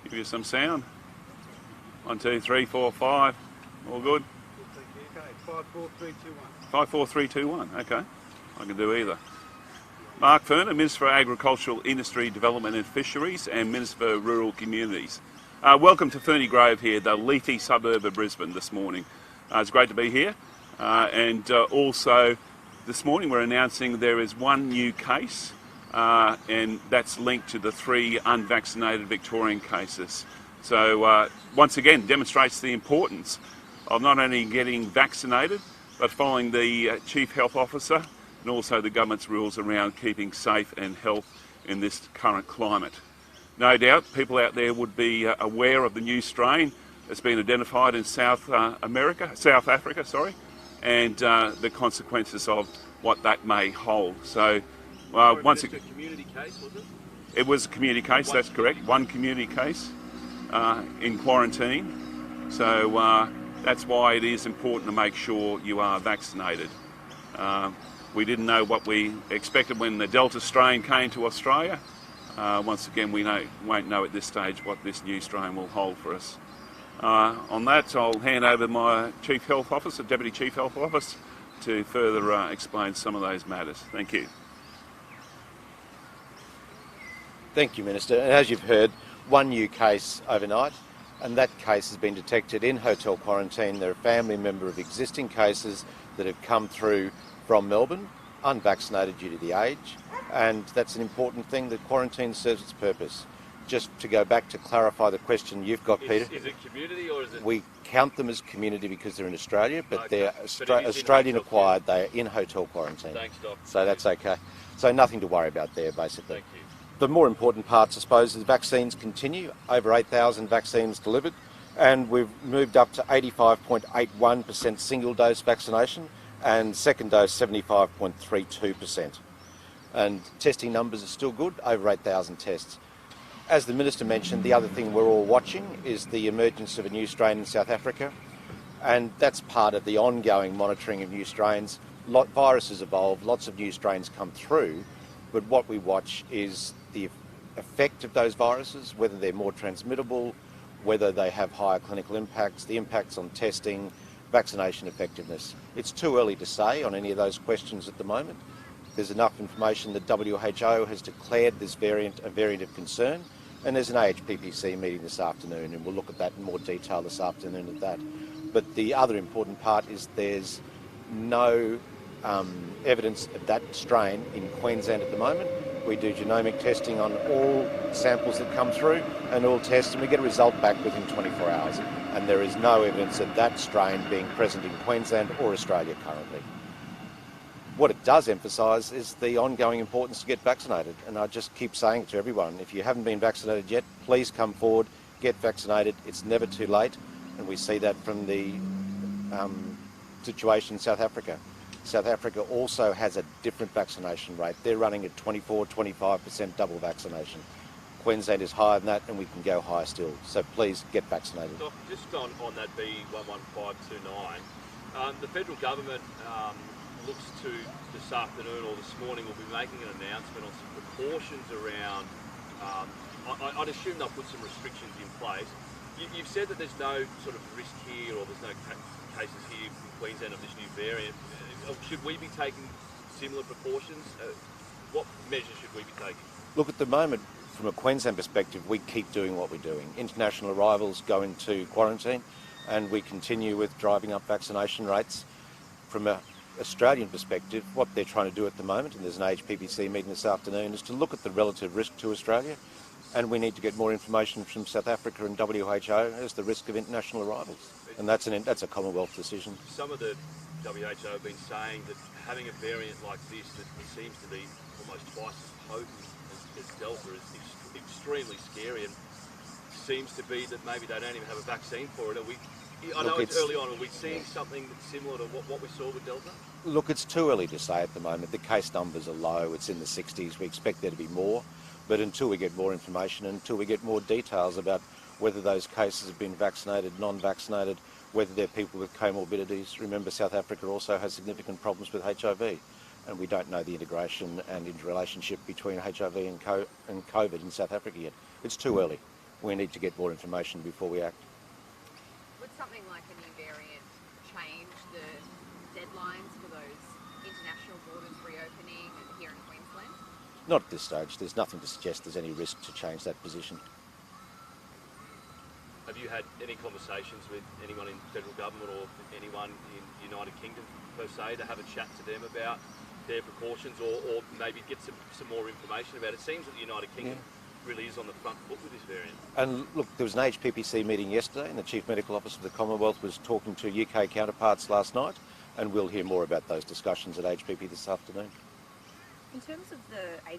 Give you some sound. 1, 2, 3, 4, 5. All good? 5, 4, 3, 2, 1. 5, 4, 3, 2, 1. Okay. I can do either. Mark Furner, Minister for Agricultural Industry Development and Fisheries and Minister for Rural Communities. Welcome to Ferny Grove here, the leafy suburb of Brisbane this morning. It's great to be here. And also this morning we're announcing there is one new case and that's linked to the 3 unvaccinated Victorian cases. So once again demonstrates the importance of not only getting vaccinated but following the Chief Health Officer and also the government's rules around keeping safe and health in this current climate. No doubt people out there would be aware of the new strain that's been identified in South Africa, and the consequences of what that may hold. So once again, a community case, was it? It was a community case, that's correct. One community case in quarantine. So that's why it is important to make sure you are vaccinated. We didn't know what we expected when the Delta strain came to Australia. Once again, we won't know at this stage what this new strain will hold for us. On that, I'll hand over my Chief Health Officer, Deputy Chief Health Officer, to further explain some of those matters. Thank you. Thank you, Minister. And as you've heard, one new case overnight, and that case has been detected in hotel quarantine. They're a family member of existing cases that have come through from Melbourne, unvaccinated due to the age, and that's an important thing, that quarantine serves its purpose. Just to go back to clarify the question you've got, Peter. Is it community or is it... We count them as community because they're in Australia, but Okay. they're Australian acquired, they're in hotel quarantine. Thanks, Doc. So that's okay. So nothing to worry about there, basically. Thank you. The more important parts, I suppose, is vaccines continue. Over 8,000 vaccines delivered, and we've moved up to 85.81% single-dose vaccination and second dose 75.32%. And testing numbers are still good, over 8,000 tests. As the Minister mentioned, the other thing we're all watching is the emergence of a new strain in South Africa, and that's part of the ongoing monitoring of new strains. Viruses evolve, lots of new strains come through, but what we watch is the effect of those viruses, whether they're more transmittable, whether they have higher clinical impacts, the impacts on testing, vaccination effectiveness. It's too early to say on any of those questions at the moment. There's enough information that WHO has declared this variant a variant of concern, and there's an AHPPC meeting this afternoon, and we'll look at that in more detail this afternoon at that. But the other important part is there's no evidence of that strain in Queensland at the moment. We do genomic testing on all samples that come through and all tests, and we get a result back within 24 hours. And there is no evidence of that strain being present in Queensland or Australia currently. What it does emphasise is the ongoing importance to get vaccinated. And I just keep saying to everyone, if you haven't been vaccinated yet, please come forward, get vaccinated. It's never too late. And we see that from the situation in South Africa. South Africa also has a different vaccination rate. They're running at 24-25% double vaccination. Queensland is higher than that, and we can go higher still. So please get vaccinated. Doc, just on that B11529, the federal government looks to this afternoon or this morning will be making an announcement on some precautions around, I'd assume they'll put some restrictions in place. You've said that there's no sort of risk here or there's no cases here in Queensland of this new variant. Should we be taking similar precautions? What measures should we be taking? Look, at the moment, from a Queensland perspective, we keep doing what we're doing. International arrivals go into quarantine, and we continue with driving up vaccination rates. From an Australian perspective, what they're trying to do at the moment, and there's an AHPPC meeting this afternoon, is to look at the relative risk to Australia, and we need to get more information from South Africa and WHO as the risk of international arrivals. And that's a Commonwealth decision. Some of the WHO have been saying that having a variant like this that seems to be almost twice as potent as Delta is extremely scary, and seems to be that maybe they don't even have a vaccine for it. I know it's early on. Are we seeing something similar to what we saw with Delta? Look, it's too early to say at the moment. The case numbers are low. It's in the 60s. We expect there to be more. But until we get more information, until we get more details about whether those cases have been vaccinated, non-vaccinated, whether they're people with comorbidities. Remember, South Africa also has significant problems with HIV. and we don't know the integration and interrelationship between HIV and COVID in South Africa yet. It's too early. We need to get more information before we act. Would something like a new variant change the deadlines for those international borders reopening here in Queensland? Not at this stage. There's nothing to suggest there's any risk to change that position. Have you had any conversations with anyone in federal government or anyone in United Kingdom per se to have a chat to them about their precautions or maybe get some more information about it? It seems that the United Kingdom really is on the front foot with this variant. And look, there was an HPPC meeting yesterday and the Chief Medical Officer of the Commonwealth was talking to UK counterparts last night, and we'll hear more about those discussions at HPP this afternoon. In terms of the 80%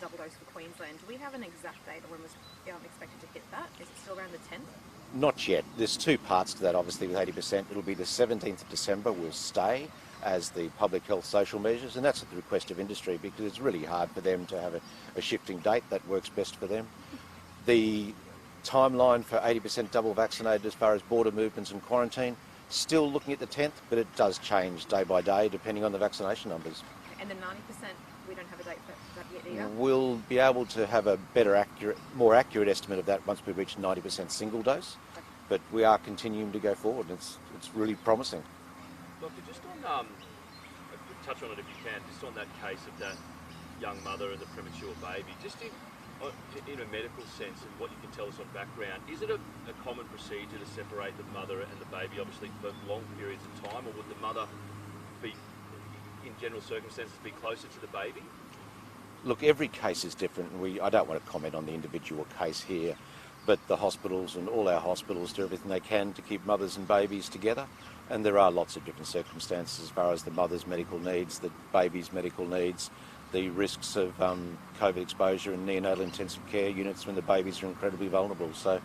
double dose for Queensland, do we have an exact date when we're expected to hit that? Is it still around the 10th? Not yet. There's two parts to that, obviously, with 80%. It'll be the 17th of December will stay as the public health social measures, and that's at the request of industry because it's really hard for them to have a shifting date that works best for them. The timeline for 80% double vaccinated as far as border movements and quarantine, still looking at the 10th, but it does change day by day depending on the vaccination numbers. And the 90%, we don't have a date for that yet either? We'll be able to have a more accurate estimate of that once we reach 90% single dose, but we are continuing to go forward. It's really promising. Doctor, just on, touch on it if you can, just on that case of that young mother and the premature baby, just in a medical sense and what you can tell us on background, is it a common procedure to separate the mother and the baby, obviously for long periods of time, or would the mother be, in general circumstances, be closer to the baby? Look, every case is different, and I don't want to comment on the individual case here, but the hospitals and all our hospitals do everything they can to keep mothers and babies together, and there are lots of different circumstances as far as the mother's medical needs, the baby's medical needs, the risks of COVID exposure in neonatal intensive care units when the babies are incredibly vulnerable. So,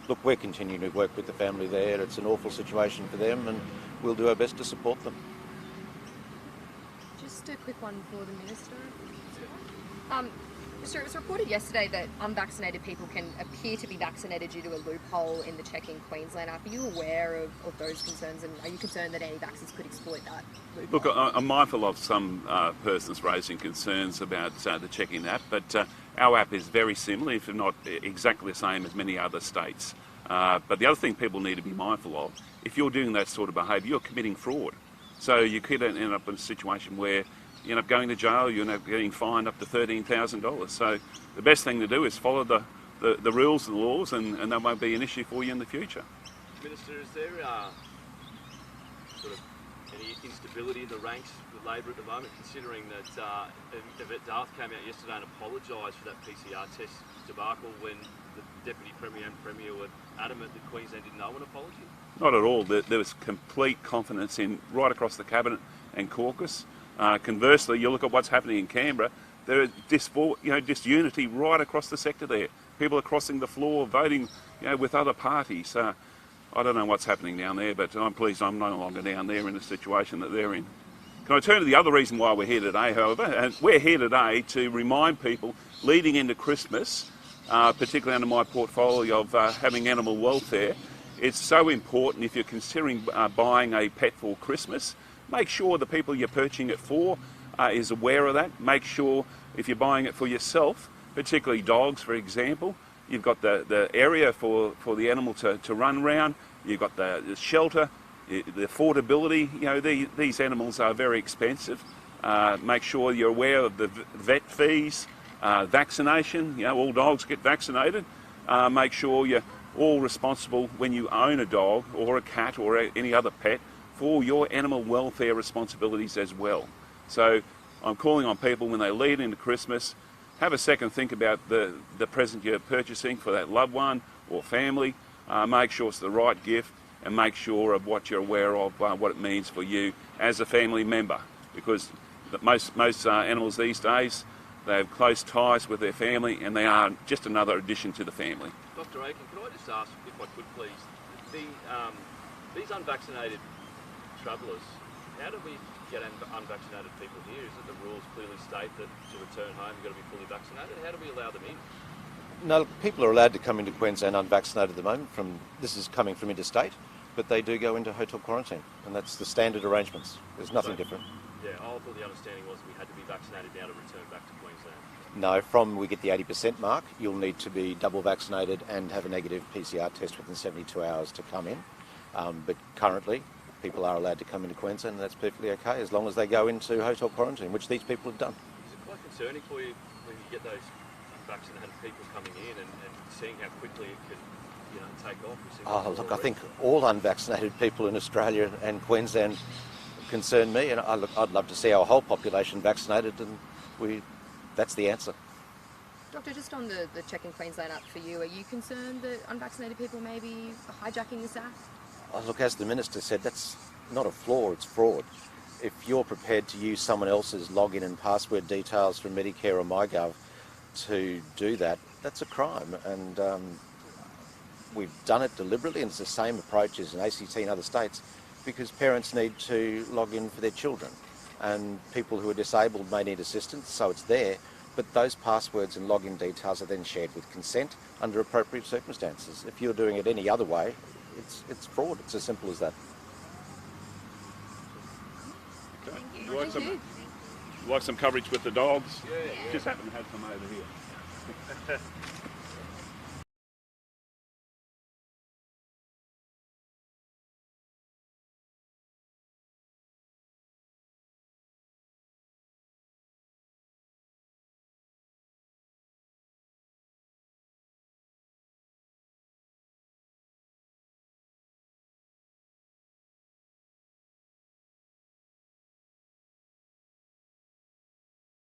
look, we're continuing to work with the family there. It's an awful situation for them, and we'll do our best to support them. Just a quick one for the Minister. Minister, it was reported yesterday that unvaccinated people can appear to be vaccinated due to a loophole in the Check in Queensland app. Are you aware of those concerns, and are you concerned that anti-vaxxers could exploit that loophole? Look, I'm mindful of some persons raising concerns about the Check in app, but our app is very similar, if not exactly the same as many other states. But the other thing people need to be mindful of, if you're doing that sort of behaviour, you're committing fraud. So you could end up in a situation where you end up going to jail, you end up getting fined up to $13,000. So the best thing to do is follow the rules and laws, and that won't be an issue for you in the future. Minister, is there sort of any instability in the ranks with Labor at the moment, considering that Yvette Darth came out yesterday and apologised for that PCR test debacle when the Deputy Premier and Premier were adamant that Queensland didn't owe an apology? Not at all. There was complete confidence in right across the Cabinet and caucus. Conversely, you look at what's happening in Canberra, there is disunity right across the sector there. People are crossing the floor, voting with other parties. I don't know what's happening down there, but I'm pleased I'm no longer down there in the situation that they're in. Can I turn to the other reason why we're here today, however? And we're here today to remind people leading into Christmas, particularly under my portfolio of having animal welfare, it's so important if you're considering buying a pet for Christmas, make sure the people you're purchasing it for is aware of that. Make sure if you're buying it for yourself, particularly dogs, for example, you've got the area for the animal to run around, you've got the shelter, the affordability. These animals are very expensive. Make sure you're aware of the vet fees, vaccination. All dogs get vaccinated. Make sure you're all responsible when you own a dog or a cat or any other pet for your animal welfare responsibilities as well. So I'm calling on people when they lead into Christmas, have a second think about the present you're purchasing for that loved one or family. Make sure it's the right gift, and make sure of what you're aware of, what it means for you as a family member. Because most animals these days, they have close ties with their family, and they are just another addition to the family. Dr. Aiken, can I just ask, if I could please, these unvaccinated travellers, how do we get unvaccinated people here? Is it the rules clearly state that to return home you've got to be fully vaccinated? How do we allow them in? No, people are allowed to come into Queensland unvaccinated at the moment. This is coming from interstate, but they do go into hotel quarantine, and that's the standard arrangements. There's nothing different. Yeah, I thought the understanding was we had to be vaccinated now to return back to Queensland. No, from we get the 80% mark, you'll need to be double vaccinated and have a negative PCR test within 72 hours to come in. But currently, people are allowed to come into Queensland, and that's perfectly okay, as long as they go into hotel quarantine, which these people have done. Is it quite concerning for you when you get those unvaccinated people coming in and seeing how quickly it can, take off? Oh, look, I think all unvaccinated people in Australia and Queensland concern me, and I'd love to see our whole population vaccinated, and that's the answer. Doctor, just on the Check in Queensland app for you, are you concerned that unvaccinated people may be hijacking this app? Oh, look, as the Minister said, that's not a flaw, it's fraud. If you're prepared to use someone else's login and password details from Medicare or MyGov to do that, that's a crime. And we've done it deliberately, and it's the same approach as in ACT and other states, because parents need to log in for their children. And people who are disabled may need assistance, so it's there, but those passwords and login details are then shared with consent under appropriate circumstances. If you're doing it any other way, it's fraud. It's as simple as that. Okay. You like some coverage with the dogs? Yeah. Just happen to have some over here.